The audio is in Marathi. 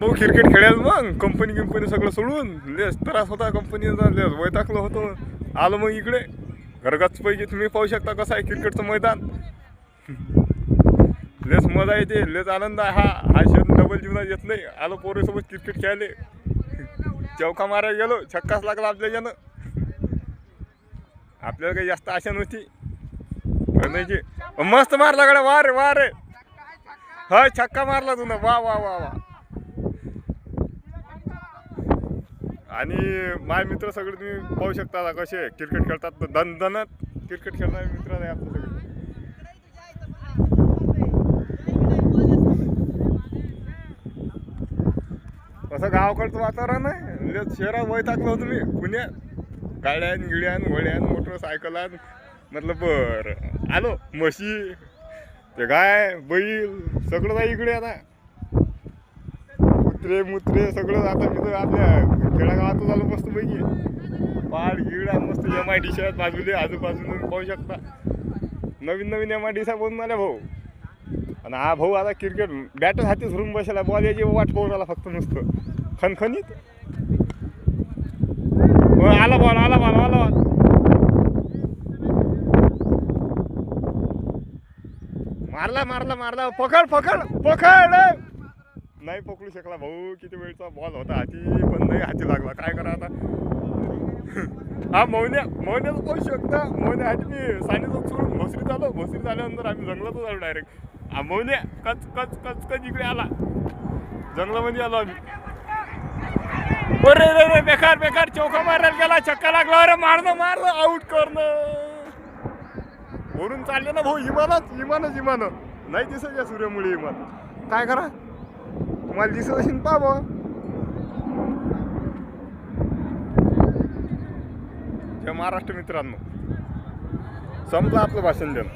भाऊ क्रिकेट खेळायला मग कंपनी सगळं सोडून लेस त्रास होता कंपनीचा, लेस वैतागलो होतो. आलो मग इकडे घरगच पैकी तुम्ही पाहू शकता कसं आहे क्रिकेटचं मैदान. लेस मजा येते, लेस आनंद आहे. हा क्षण डबल जीवनात येत नाही. आलो पोरीसोबत क्रिकेट खेळायले, चौका मारायला गेलो, छक्काच लागला आपल्याच्यानं. आपल्याला काही जास्त आशा नव्हती करण्याची. मस्त मारला गड्या, वा रे वा रे. हा छक्का मारला तुला, वा वा वा वा. आणि माझे मित्र सगळे तुम्ही पाहू शकता कसे क्रिकेट खेळतात. दणदणत क्रिकेट खेळणारे मित्र आहे आपले सगळे. असं गावाकडचं वातावरण आहे. शहरात वैतागलो होतो मी पुण्यात. गाड्यान गिड्यान वड्यान मोटरसायकलान मतलब आलो. म्हशी ते गाय बैल सगळं आहे इकडे. आता कुत्रे मुत्रे सगळं आता मी तर आपल्या खेड्यागावातच आलो मस्त पैकी. पहाड गिड मस्त MIDC आहेत बाजूले आजूबाजूला पाहू शकता. नवीन नवीन MIDC बनून आल्या भाऊ. आणि हा भाऊ आता क्रिकेट बॅटच हाती धरून बसला. बॉल याची वाट पाहून आला फक्त नुसतं खणखणीत. आला बॉल आला बॉल आला बॉल. मारला मारला मारला. पकड पकड पकड. नाही पकडू शकला भाऊ. किती वेळचा बॉल होता हाती, पण नाही हाती लागला. काय करा आता. हा मौन्याचं पाहू शकता. मौन्यासाठी मी सानेचौक सोडून भोसरीत आलो. भोसरीत आल्यानंतर आम्ही जंगलातच आलो डायरेक्ट. हा मौन्या कच कच कच कच इकडे आला. जंगलामध्ये आलो आम्ही. अरे रे रे बेकार बेकार चौका मारायला गेला, छक्का लागला. अरे मारणं आउट करणं. वरून चालले ना भाऊ इमानच नाही दिसत या सूर्यामुळे इमान. काय करा तुम्हाला दिसत असेल पा बा. जय महाराष्ट्र मित्रांनो, संपलं आपलं भाषण देणं.